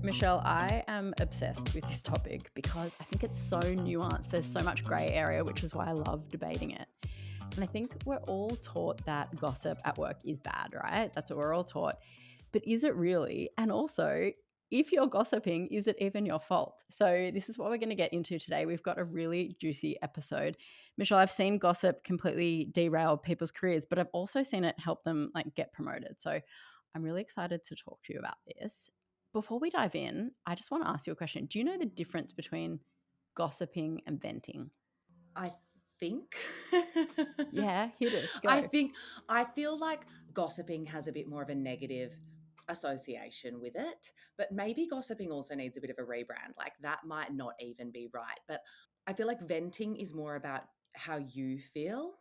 Michelle, I am obsessed with this topic because I think it's so nuanced. There's so much grey area, which is why I love debating it. And I think we're all taught that gossip at work is bad, right? That's what we're all taught. But is it really? And also, if you're gossiping, is it even your fault? So this is what we're going to get into today. We've got a really juicy episode. Michelle, I've seen gossip completely derail people's careers, but I've also seen it help them get promoted. So I'm really excited to talk to you about this. Before we dive in, I just want to ask you a question. Do you know the difference between gossiping and venting? I think. Yeah, hit us. I Go. think I feel like gossiping has a bit more of a negative association with it, but maybe gossiping also needs a bit of a rebrand. Like that might not even be right, but I feel like venting is more about how you feel.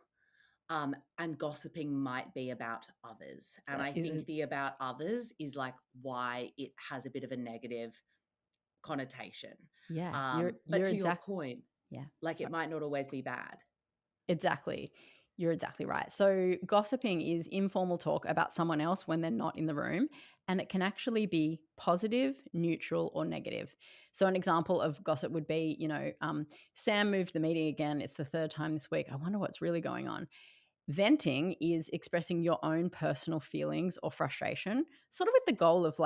And gossiping might be about others. And I Is think it? the about others is like why it has a bit of a negative connotation. Yeah, But you're to your exact. point, Yeah. like it Sorry. might not always be bad. Exactly. You're exactly right. So, gossiping is informal talk about someone else when they're not in the room, and it can actually be positive, neutral, or negative. So, an example of gossip would be, Sam moved the meeting again. It's the third time this week. I wonder what's really going on. Venting is expressing your own personal feelings or frustration, sort of with the goal of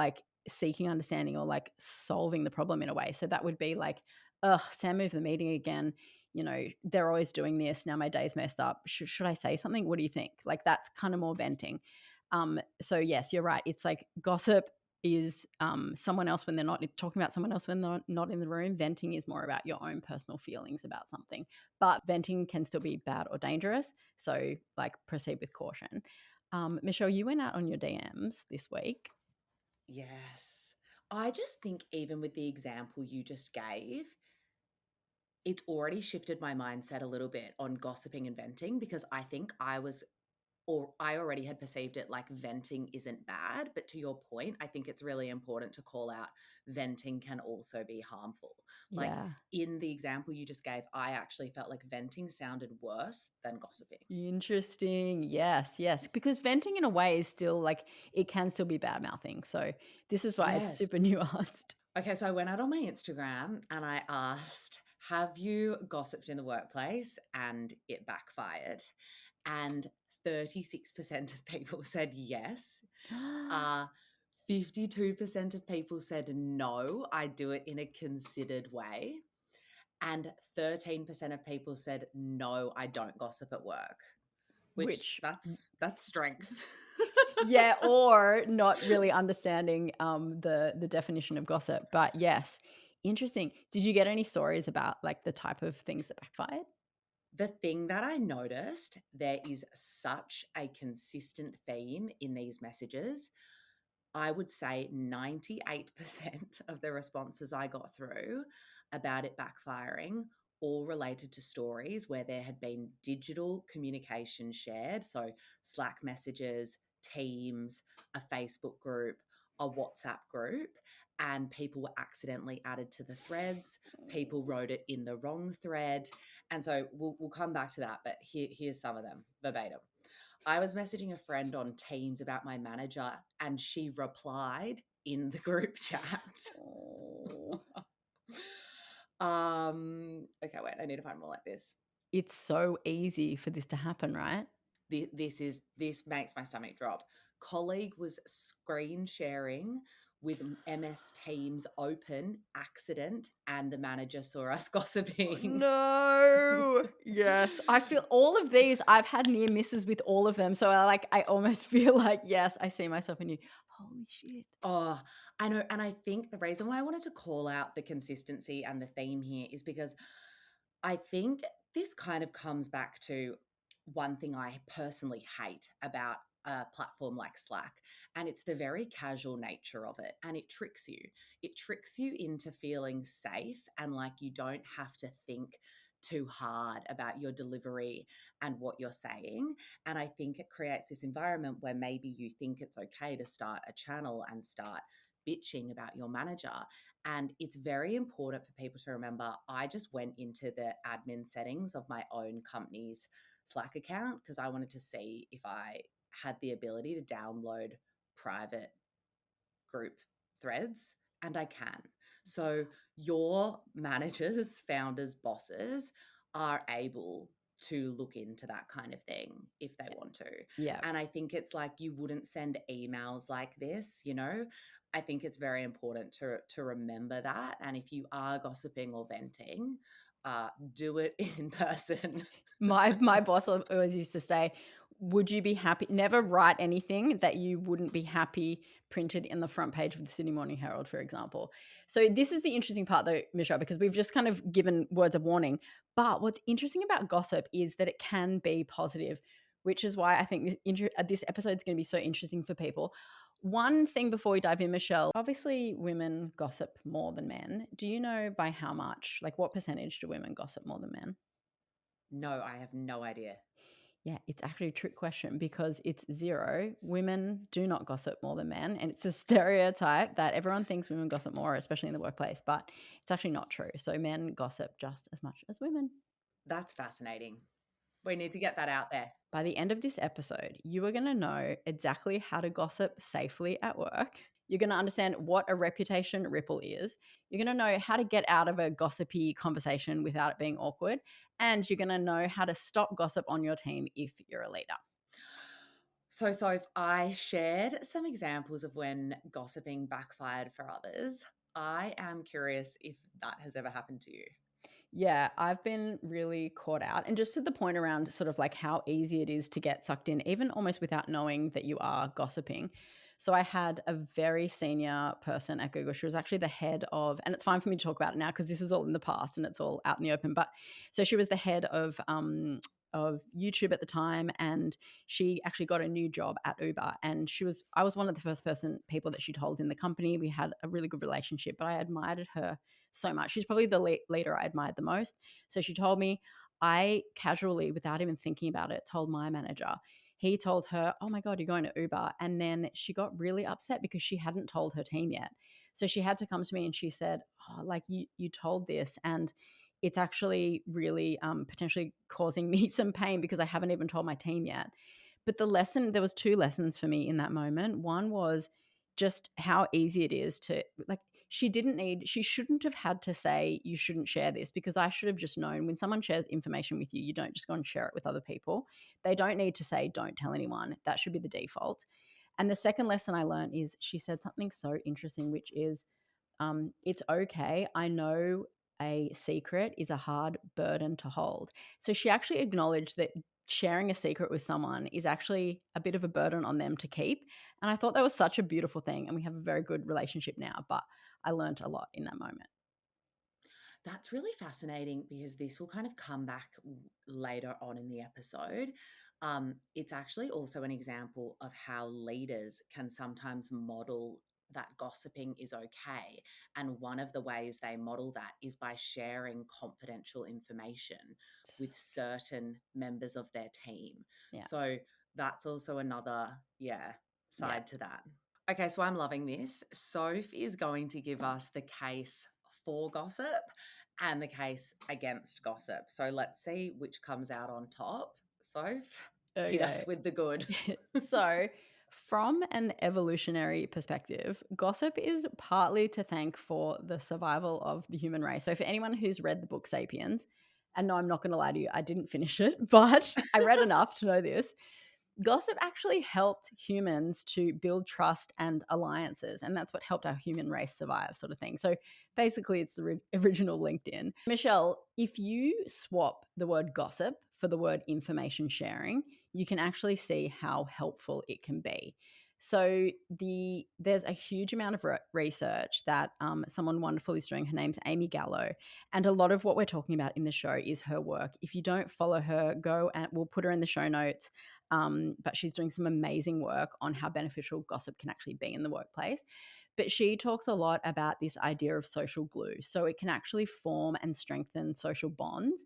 seeking understanding or solving the problem in a way. So that would be like, ugh, Sam moved the meeting again. They're always doing this. Now my day's messed up. Should I say something? What do you think? Like that's kind of more venting. So yes, you're right. It's like gossip is someone else when they're not talking about someone else when they're not in the room. Venting is more about your own personal feelings about something. But venting can still be bad or dangerous. So, proceed with caution. Michelle, you went out on your DMs this week. Yes. I just think, even with the example you just gave, it's already shifted my mindset a little bit on gossiping and venting because I think I already had perceived it like venting isn't bad. But to your point, I think it's really important to call out venting can also be harmful. Like Yeah. in the example you just gave, I actually felt like venting sounded worse than gossiping. Interesting. Yes, yes. Because venting in a way is still it can still be bad mouthing. So, this is why it's Yes. super nuanced. Okay, so I went out on my Instagram and I asked, have you gossiped in the workplace? And it backfired. And 36% of people said yes. Uh, 52% of people said no, I do it in a considered way. And 13% of people said no, I don't gossip at work, which Which, that's strength. yeah, or not really understanding the definition of gossip. But yes, interesting. Did you get any stories about the type of things that backfired? The thing that I noticed, there is such a consistent theme in these messages. I would say 98% of the responses I got through about it backfiring all related to stories where there had been digital communication shared. So, Slack messages, Teams, a Facebook group, a WhatsApp group, and people were accidentally added to the threads. People wrote it in the wrong thread. And so we'll come back to that, but here's some of them verbatim. I was messaging a friend on Teams about my manager and she replied in the group chat. Oh. Okay, wait, I need to find more like this. It's so easy for this to happen, right? This makes my stomach drop. Colleague was screen sharing with MS Teams open accident and the manager saw us Oh, gossiping. no. Yes. I feel all of these, I've had near misses with all of them. So I almost feel like, yes, I see myself in you. Holy shit. Oh, I know. And I think the reason why I wanted to call out the consistency and the theme here is because I think this kind of comes back to one thing I personally hate about a platform like Slack, and it's the very casual nature of it. And it tricks you. It tricks you into feeling safe and like you don't have to think too hard about your delivery and what you're saying. And I think it creates this environment where maybe you think it's okay to start a channel and start bitching about your manager. And it's very important for people to remember I just went into the admin settings of my own company's Slack account because I wanted to see if I had the ability to download private group threads. and I can. So your managers, founders, bosses are able to look into that kind of thing if they want to. Yeah. And I think it's like you wouldn't send emails like this, you know? I think it's very important to remember that. And if you are gossiping or venting, do it in person. My boss always used to say, "Would you be happy?" Never write anything that you wouldn't be happy printed in the front page of the Sydney Morning Herald, for example. So this is the interesting part, though, Michelle, because we've just kind of given words of warning. But what's interesting about gossip is that it can be positive, which is why I think this episode is going to be so interesting for people. One thing before we dive in, Michelle, obviously women gossip more than men. Do you know by how much? Like, what percentage do women gossip more than men? No, I have no idea. Yeah, it's actually a trick question because it's zero. Women do not gossip more than men. And it's a stereotype that everyone thinks women gossip more, especially in the workplace, but it's actually not true. So men gossip just as much as women. That's fascinating. We need to get that out there. By the end of this episode, you are going to know exactly how to gossip safely at work. You're going to understand what a reputation ripple is. You're going to know how to get out of a gossipy conversation without it being awkward. And you're going to know how to stop gossip on your team if you're a leader. So if I shared some examples of when gossiping backfired for others. I am curious if that has ever happened to you. Yeah, I've been really caught out. And just to the point around sort of like how easy it is to get sucked in, even almost without knowing that you are gossiping. So I had a very senior person at Google. She was actually the head of, and it's fine for me to talk about it now because this is all in the past and it's all out in the open. But so she was the head of YouTube at the time, and she actually got a new job at Uber. And I was one of the first people that she told in the company. We had a really good relationship, but I admired her so much. She's probably the leader I admired the most. So she told me, I casually, without even thinking about it, told my manager. He told her, "Oh my God, you're going to Uber." And then she got really upset because she hadn't told her team yet. So she had to come to me and she said, "Oh, like you told this. And it's actually really potentially causing me some pain because I haven't even told my team yet." But there was two lessons for me in that moment. One was just how easy it is to like she shouldn't have had to say you shouldn't share this, because I should have just known when someone shares information with you, you don't just go and share it with other people. They don't need to say don't tell anyone. That should be the default. And the second lesson I learned is she said something so interesting, which is it's okay. I know a secret is a hard burden to hold. So she actually acknowledged that sharing a secret with someone is actually a bit of a burden on them to keep. And I thought that was such a beautiful thing. And we have a very good relationship now, but I learned a lot in that moment. That's really fascinating because this will kind of come back later on in the episode. It's actually also an example of how leaders can sometimes model that gossiping is okay. And one of the ways they model that is by sharing confidential information with certain members of their team. Yeah. So that's also another, yeah, Yeah. side to that. Okay, so I'm loving this. Soph is going to give us the case for gossip and the case against gossip. So let's see which comes out on top. Soph, hit us Okay. with the good. So, from an evolutionary perspective, gossip is partly to thank for the survival of the human race. So, for anyone who's read the book Sapiens, and no, I'm not going to lie to you, I didn't finish it, but I read enough to know this. Gossip actually helped humans to build trust and alliances, and that's what helped our human race survive, sort of thing. So basically, it's the original LinkedIn. Michelle, if you swap the word gossip for the word information sharing, you can actually see how helpful it can be. So there's a huge amount of research that someone wonderful is doing. Her name's Amy Gallo, and a lot of what we're talking about in the show is her work. If you don't follow her, go and we'll put her in the show notes. But she's doing some amazing work on how beneficial gossip can actually be in the workplace. But she talks a lot about this idea of social glue. So it can actually form and strengthen social bonds.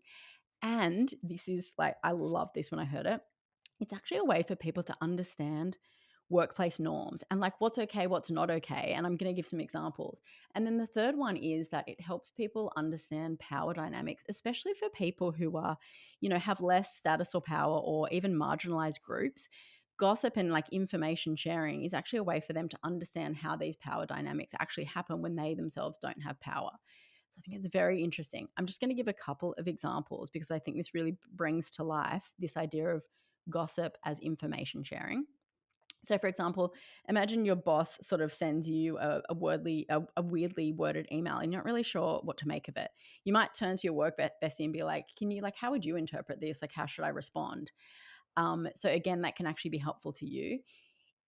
And this is like, I love this when I heard it. It's actually a way for people to understand workplace norms and like what's okay, what's not okay. And I'm going to give some examples. And then the third one is that it helps people understand power dynamics, especially for people who are, have less status or power or even marginalized groups. gossip and like information sharing is actually a way for them to understand how these power dynamics actually happen when they themselves don't have power. So I think it's very interesting. I'm just going to give a couple of examples because I think this really brings to life this idea of gossip as information sharing. So, for example, imagine your boss sort of sends you a weirdly worded email, and you're not really sure what to make of it. You might turn to your work bestie and be like, "Can you like, how would you interpret this? Like, how should I respond?" So again, that can actually be helpful to you.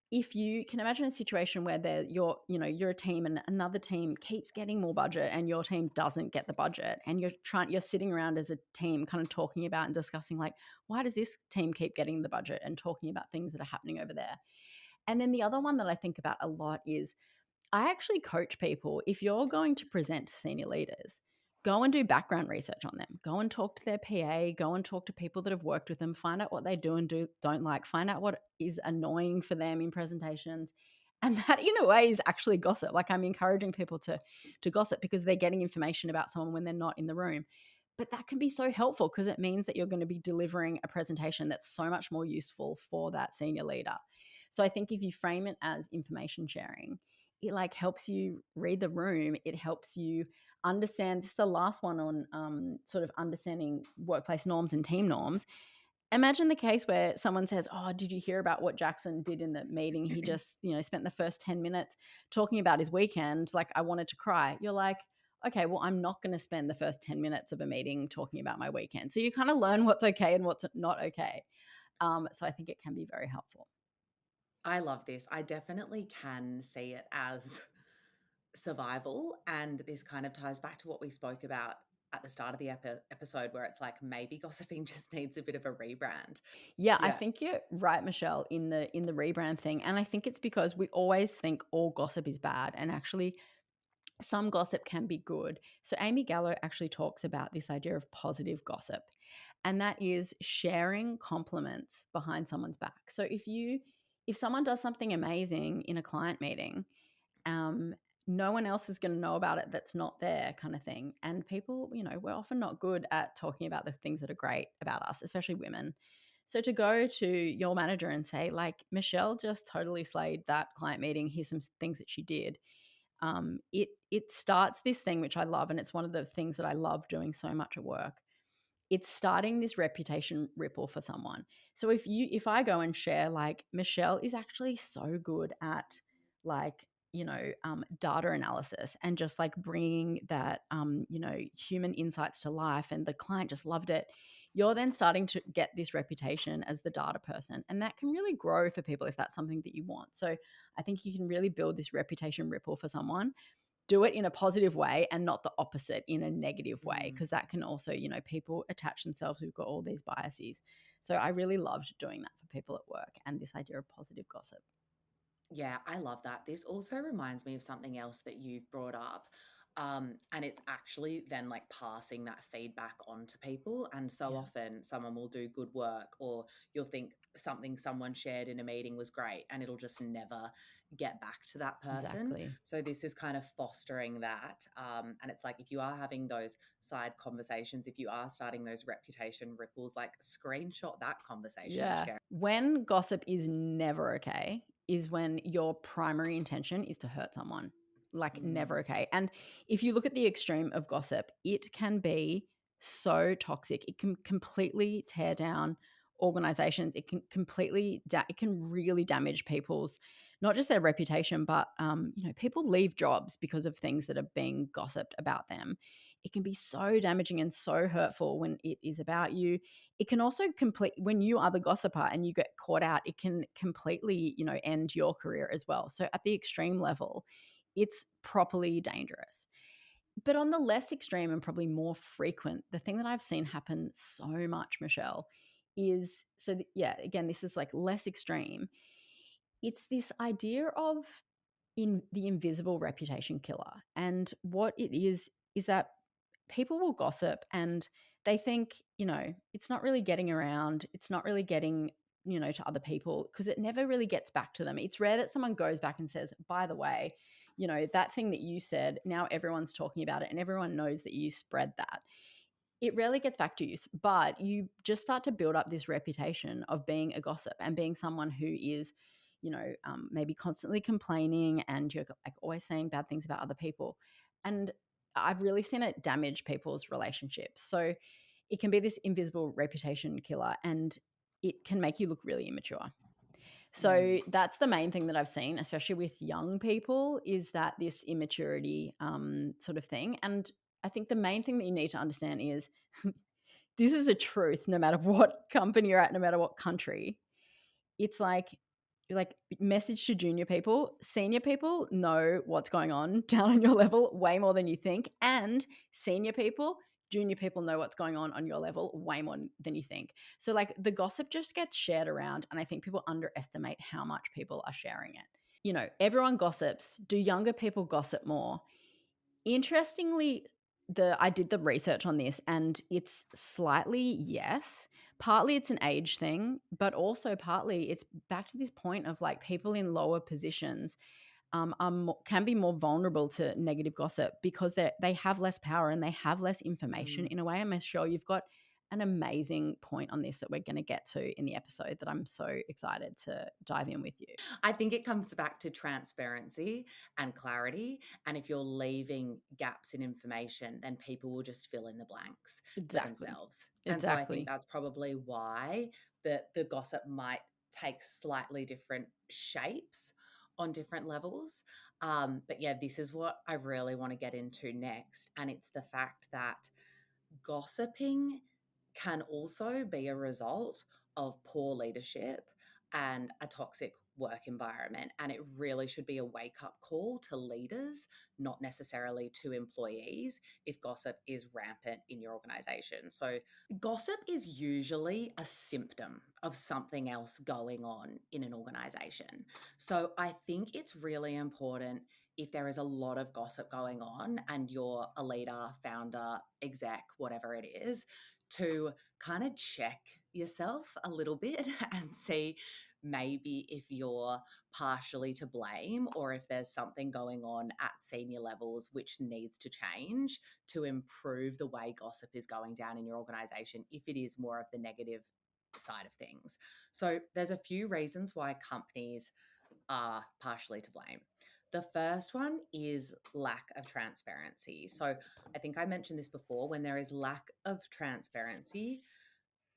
If you can imagine a situation where you're a team and another team keeps getting more budget and your team doesn't get the budget, and you're sitting around as a team kind of talking about and discussing like, why does this team keep getting the budget, and talking about things that are happening over there. And then the other one that I think about a lot is I actually coach people. If you're going to present to senior leaders, go and do background research on them. Go and talk to their PA, go and talk to people that have worked with them, find out what they do and don't like, find out what is annoying for them in presentations. And that in a way is actually gossip. Like I'm encouraging people to gossip because they're getting information about someone when they're not in the room. But that can be so helpful because it means that you're going to be delivering a presentation that's so much more useful for that senior leader. So I think if you frame it as information sharing, it like helps you read the room. It helps you understand. This is the last one on sort of understanding workplace norms and team norms. Imagine the case where someone says, "Oh, did you hear about what Jackson did in the meeting? He just, spent the first 10 minutes talking about his weekend. Like, I wanted to cry." You're like, okay, well, I'm not going to spend the first 10 minutes of a meeting talking about my weekend. So you kind of learn what's okay and what's not okay. So I think it can be very helpful. I love this. I definitely can see it as survival. And this kind of ties back to what we spoke about at the start of the episode, where it's like maybe gossiping just needs a bit of a rebrand. Yeah, I Yeah. think you're right, Michelle, in the rebrand thing. And I think it's because we always think all gossip is bad. And actually, some gossip can be good. So Amy Gallo actually talks about this idea of positive gossip, and that is sharing compliments behind someone's back. So if someone does something amazing in a client meeting, um, no one else is going to know about it that's not there, kind of thing. And people, we're often not good at talking about the things that are great about us, especially women. So to go to your manager and say, like, Michelle just totally slayed that client meeting. Here's some things that she did. It starts this thing which I love, and it's one of the things that I love doing so much at work. It's starting this reputation ripple for someone. So if I go and share like Michelle is actually so good at like data analysis and just like bringing that human insights to life, and the client just loved it, you're then starting to get this reputation as the data person, and that can really grow for people if that's something that you want. So I think you can really build this reputation ripple for someone. Do it in a positive way and not the opposite in a negative way, Mm. because that can also, people attach themselves who've got all these biases. So I really loved doing that for people at work, and this idea of positive gossip. Yeah, I love that. This also reminds me of something else that you've brought up. And it's actually then like passing that feedback on to people. And so Yeah, often someone will do good work, or you'll think something someone shared in a meeting was great, and it'll just never get back to that person. exactly. So this is kind of fostering that. And it's like if you are having those side conversations, if you are starting those reputation ripples, like screenshot that conversation and Yeah. share. When gossip is never okay is when your primary intention is to hurt someone. Like, Mm, never okay. And if you look at the extreme of gossip, it can be so toxic. It can completely tear down organizations. It can it can really damage people's, not just their reputation, but people leave jobs because of things that are being gossiped about them. It can be so damaging and so hurtful when it is about you. It can also complete when you are the gossiper and you get caught out, it can completely, end your career as well. So at the extreme level, it's properly dangerous. But on the less extreme and probably more frequent, the thing that I've seen happen so much, Michelle, is yeah, again, this is like less extreme. It's this idea of in the invisible reputation killer. And what it is that people will gossip and they think, it's not really getting around, it's not really getting, to other people because it never really gets back to them. It's rare that someone goes back and says, by the way, that thing that you said, now everyone's talking about it and everyone knows that you spread that. It rarely gets back to you, but you just start to build up this reputation of being a gossip and being someone who is, maybe constantly complaining and you're like always saying bad things about other people. And I've really seen it damage people's relationships. So it can be this invisible reputation killer and it can make you look really immature. Mm, So that's the main thing that I've seen, especially with young people, is that this immaturity sort of thing. And I think the main thing that you need to understand is this is a truth no matter what company you're at, no matter what country. It's like message to junior people, senior people know what's going on down on your level way more than you think, and senior people, junior people know what's going on your level way more than you think. So like the gossip just gets shared around and I think people underestimate how much people are sharing it. Everyone gossips. Do younger people gossip more? Interestingly, I did the research on this and it's slightly yes. Partly it's an age thing, but also partly it's back to this point of like people in lower positions can be more vulnerable to negative gossip because they have less power and they have less information mm. in a way. I'm sure you've got an amazing point on this that we're going to get to in the episode that I'm so excited to dive in with you. I think it comes back to transparency and clarity. And if you're leaving gaps in information, then people will just fill in the blanks for Exactly. themselves. And so I think Exactly. that's probably why the gossip might take slightly different shapes on different levels. But yeah, this is what I really want to get into next. And it's the fact that gossiping can also be a result of poor leadership and a toxic work environment. And it really should be a wake up call to leaders, not necessarily to employees, if gossip is rampant in your organization. So, gossip is usually a symptom of something else going on in an organization. So, I think it's really important if there is a lot of gossip going on and you're a leader, founder, exec, whatever it is, to kind of check yourself a little bit and see maybe if you're partially to blame or if there's something going on at senior levels which needs to change to improve the way gossip is going down in your organization if it is more of the negative side of things. So there's a few reasons why companies are partially to blame. The first one is lack of transparency. So I think I mentioned this before when there is lack of transparency,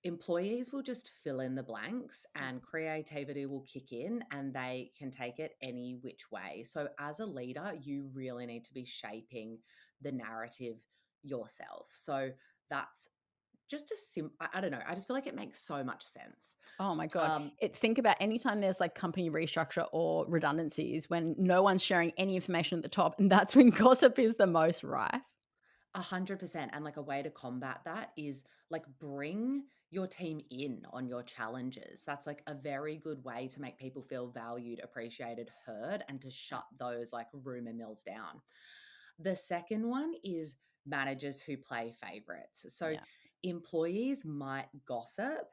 employees will just fill in the blanks and creativity will kick in and they can take it any which way. So, as a leader, you really need to be shaping the narrative yourself. So, that's just a I don't know. I just feel like it makes so much sense. Oh my god. Um, Think about anytime there's like company restructure or redundancies when no one's sharing any information at the top, and that's when gossip is the most rife. 100%. And like a way to combat that is like bring your team in on your challenges. That's like a very good way to make people feel valued, appreciated, heard, and to Yeah. shut those like rumor mills down. The second one is managers who play favorites. So Yeah. employees might gossip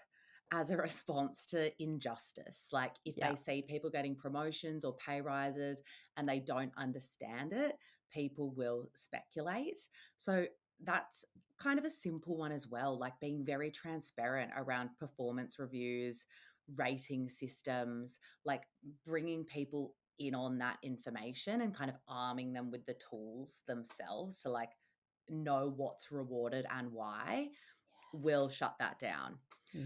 as a response to injustice. Like if Yeah. they see people getting promotions or pay rises and they don't understand it, people will speculate. So that's kind of a simple one as well, like being very transparent around performance reviews, rating systems, like bringing people in on that information and kind of arming them with the tools themselves to like know what's rewarded and why will shut that down. The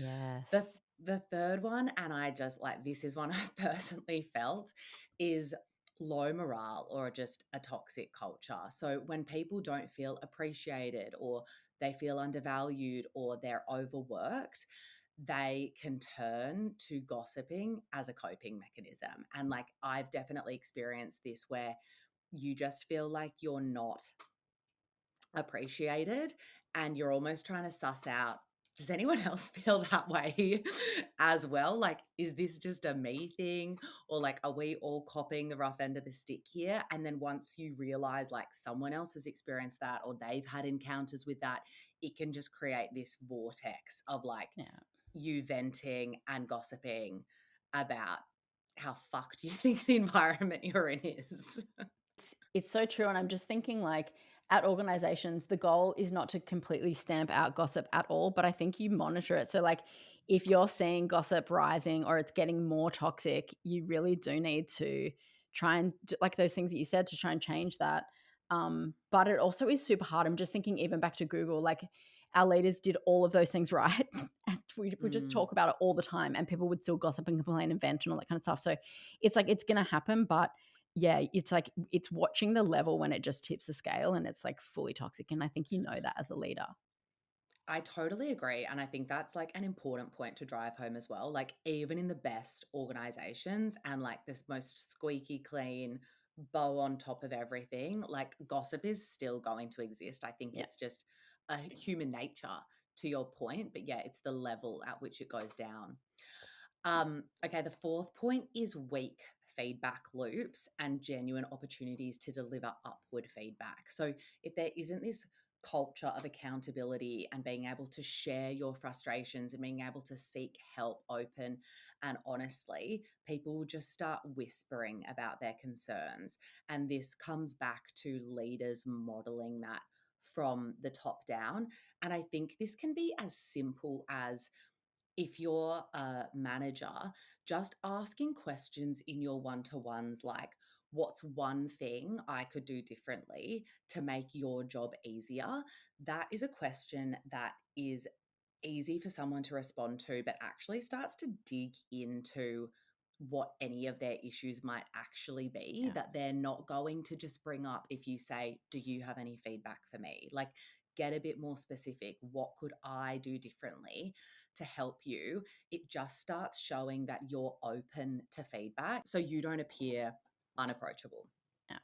Yes. the third one, and I just like this is one I've personally felt, is low morale or just a toxic culture. So when people don't feel appreciated or they feel undervalued or they're overworked, they can turn to gossiping as a coping mechanism. And like I've definitely experienced this where you just feel like you're not appreciated and you're almost trying to suss out, does anyone else feel that way as well? Like, is this just a me thing? Or like, are we all copying the rough end of the stick here? And then once you realize like someone else has experienced that or they've had encounters with that, it can just create this vortex of like Yeah. you venting and gossiping about how fucked you think the environment you're in is. It's so true, and I'm just thinking, like, At organizations, the goal is not to completely stamp out gossip at all, but I think you monitor it. So, like, if you're seeing gossip rising or it's getting more toxic, you really do need to try and like those things that you said to try and change that. But it also is super hard. I'm just thinking, even back to Google, like our leaders did all of those things right. And we would just Mm. talk about it all the time, and people would still gossip and complain and vent and all that kind of stuff. So, it's like it's going to happen, but yeah, it's like it's watching the level when it just tips the scale and it's like fully toxic. And I think you know that as a leader. I totally agree. And I think that's like an important point to drive home as well. Like, even in the best organizations and like this most squeaky clean bow on top of everything, like gossip is still going to exist. I think Yeah. it's just a human nature to your point. But yeah, it's the level at which it goes down. Okay, the fourth point is weak feedback loops and genuine opportunities to deliver upward feedback. So, if there isn't this culture of accountability and being able to share your frustrations and being able to seek help open and honestly, people will just start whispering about their concerns. And this comes back to leaders modeling that from the top down. And I think this can be as simple as, if you're a manager, just asking questions in your one to ones like, what's one thing I could do differently to make your job easier? That is a question that is easy for someone to respond to, but actually starts to dig into what any of their issues might actually be, Yeah. that they're not going to just bring up if you say, do you have any feedback for me? Like, get a bit more specific. What could I do differently to help you? It just starts showing that you're open to feedback so you don't appear unapproachable. Yeah.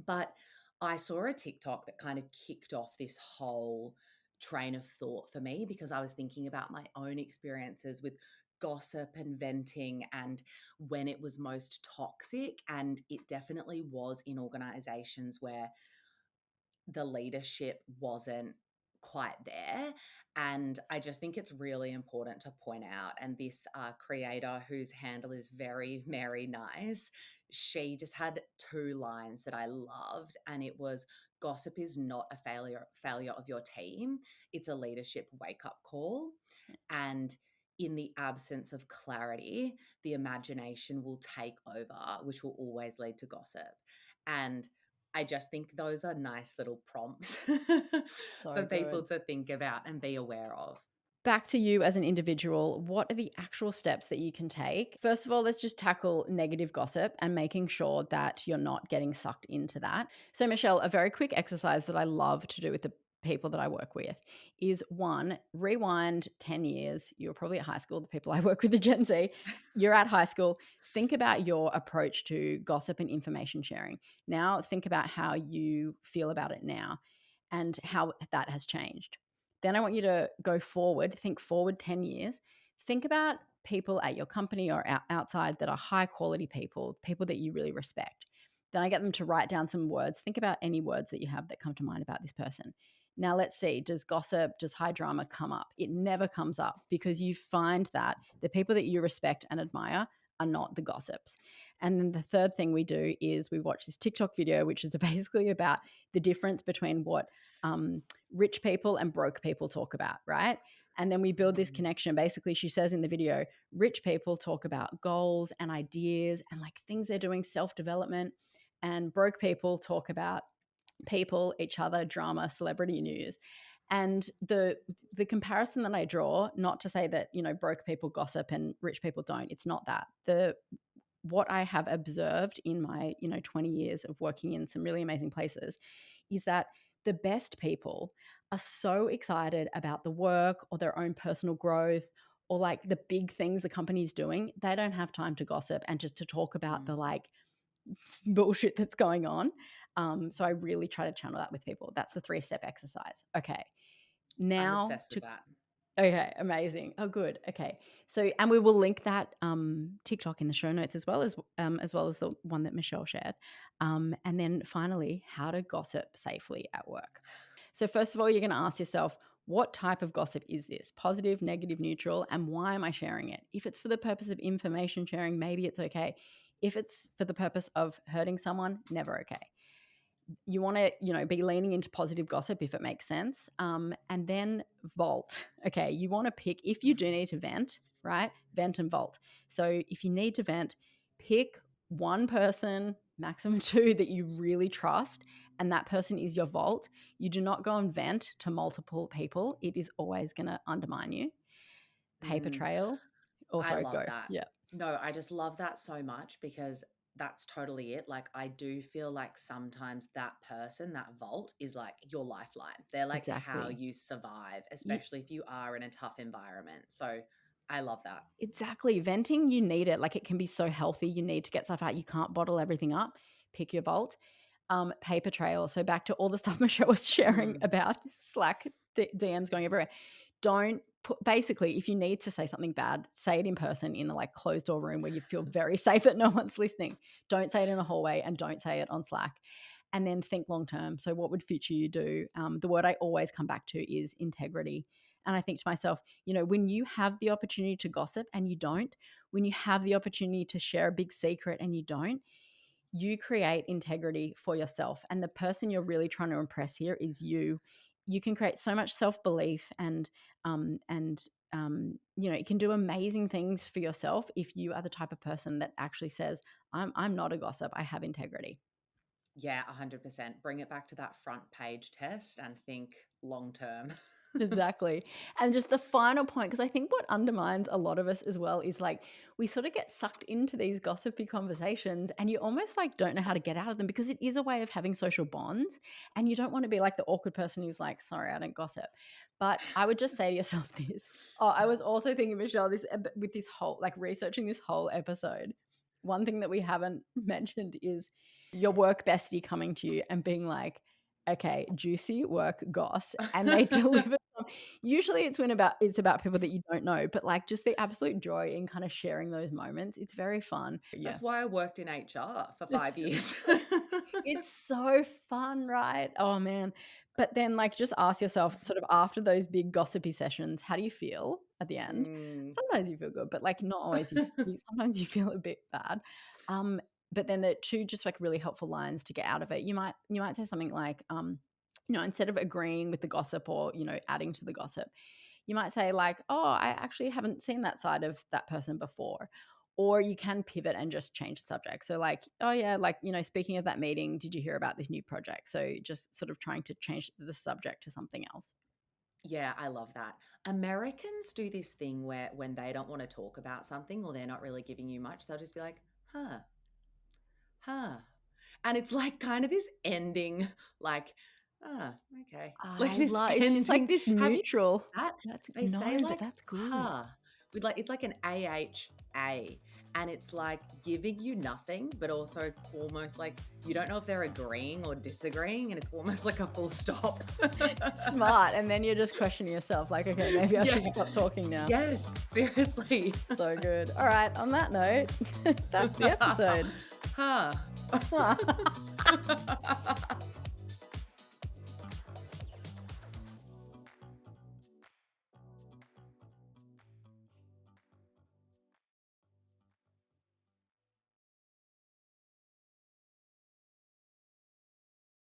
But I saw a TikTok that kind of kicked off this whole train of thought for me, because I was thinking about my own experiences with gossip and venting and when it was most toxic. And it definitely was in organizations where the leadership wasn't quite there. And I just think it's really important to point out. And this creator, whose handle is very Mary Nice, she just had two lines that I loved. And it was, gossip is not a failure of your team. It's a leadership wake up call. And in the absence of clarity, the imagination will take over, which will always lead to gossip. And I just think those are nice little prompts for So people good. to think about and be aware of. Back to you as an individual, what are the actual steps that you can take? First of all, let's just tackle negative gossip and making sure that you're not getting sucked into that. So, Michelle, a very quick exercise that I love to do with the people that I work with is one, rewind 10 years. You're probably at high school. The people I work with are Gen Z. You're at high school. Think about your approach to gossip and information sharing. Now, think about how you feel about it now and how that has changed. Then I want you to go forward, think forward 10 years. Think about people at your company or outside that are high quality people, people that you really respect. Then I get them to write down some words. Think about any words that you have that come to mind about this person. Now, let's see, does gossip, does high drama come up? It never comes up because you find that the people that you respect and admire are not the gossips. And then the third thing we do is we watch this TikTok video, which is basically about the difference between what rich people and broke people talk about, right? And then we build this Mm. connection. Basically, she says in the video, rich people talk about goals and ideas and like things they're doing, self development, and broke people talk about people, each other, drama, celebrity news. And the comparison that I draw, not to say that, you know, broke people gossip and rich people don't, it's not that. The what I have observed in my, 20 years of working in some really amazing places is that the best people are so excited about the work or their own personal growth or like the big things the company's doing. They don't have time to gossip and just to talk about Mm. the like bullshit that's going on. So I really try to channel that with people. That's the 3-step exercise. Okay. I'm Now obsessed to with that. Okay, amazing. Oh, good. Okay, so and we will link that TikTok in the show notes as well as the one that Michelle shared. And then finally, how to gossip safely at work. So first of all, you're going to ask yourself, what type of gossip is this? Positive, negative, neutral, and why am I sharing it? If it's for the purpose of information sharing, maybe it's okay. If it's for the purpose of hurting someone, never okay. You want to, be leaning into positive gossip if it makes sense. And then vault. Okay, you want to pick, if you do need to vent, right? Vent and vault. So if you need to vent, pick one person, maximum two, that you really trust, and that person is your vault. You do not go and vent to multiple people. It is always going to undermine you. Paper Mm. trail. Oh, I sorry, love go. that. Yeah, No, I just love that so much because that's totally it. Like, I do feel like sometimes that person, that vault, is like your lifeline. They're like how exactly. you survive, You, especially if you are in a tough environment. So I love that. exactly. Venting, you need it. Like, it can be so healthy. You need to get stuff out. You can't bottle everything up. Pick your vault. Paper trail. So back to all the stuff Michelle was sharing Mm. about Slack, DMs going everywhere. Don't put, basically, if you need to say something bad, say it in person in a like closed door room where you feel very safe that no one's listening. Don't say it in a hallway, and don't say it on Slack. And then think long term. So what would future you do? The word I always come back to is integrity. And I think to myself, when you have the opportunity to gossip and you don't, when you have the opportunity to share a big secret and you don't, you create integrity for yourself. And the person you're really trying to impress here is you. You can create so much self-belief, and it can do amazing things for yourself if you are the type of person that actually says, I'm not a gossip, I have integrity. Yeah, 100%. Bring it back to that front page test and think long term. Exactly. And just the final point, because I think what undermines a lot of us as well is like we sort of get sucked into these gossipy conversations, and you almost like don't know how to get out of them, because it is a way of having social bonds, and you don't want to be like the awkward person who's like, sorry, I don't gossip. But I would just say to yourself this. Oh, I was also thinking, Michelle, this with this whole like researching this whole episode. One thing that we haven't mentioned is your work bestie coming to you and being like, okay, juicy work goss, and they deliver. Usually it's about people that you don't know, but like just the absolute joy in kind of sharing those moments. It's very fun. Yeah. That's why I worked in HR for 5 It's years. it's so fun, right? Oh man. But then like just ask yourself sort of after those big gossipy sessions, how do you feel at the end? Mm. Sometimes you feel good, but like not always sometimes you feel a bit bad. Um but then the two just like really helpful lines to get out of it. You might say something like instead of agreeing with the gossip or, adding to the gossip, you might say like, "Oh, I actually haven't seen that side of that person before." Or you can pivot and just change the subject. So like, "Oh yeah, like, speaking of that meeting, did you hear about this new project?" So just sort of trying to change the subject to something else. Yeah, I love that. Americans do this thing where when they don't want to talk about something or they're not really giving you much, they'll just be like, huh, huh. And it's like kind of this ending, like, ah, okay. Like I this love it's just like ending. this Have you neutral. that? That's They say no, but like, that's good. huh, with like, it's like an AHA. And it's like giving you nothing, but also almost like you don't know if they're agreeing or disagreeing. And it's almost like a full stop. Smart. And then you're just questioning yourself like, okay, maybe I should Yes. stop talking now. Yes. Seriously. So good. All right, on that note, that's the episode. Huh.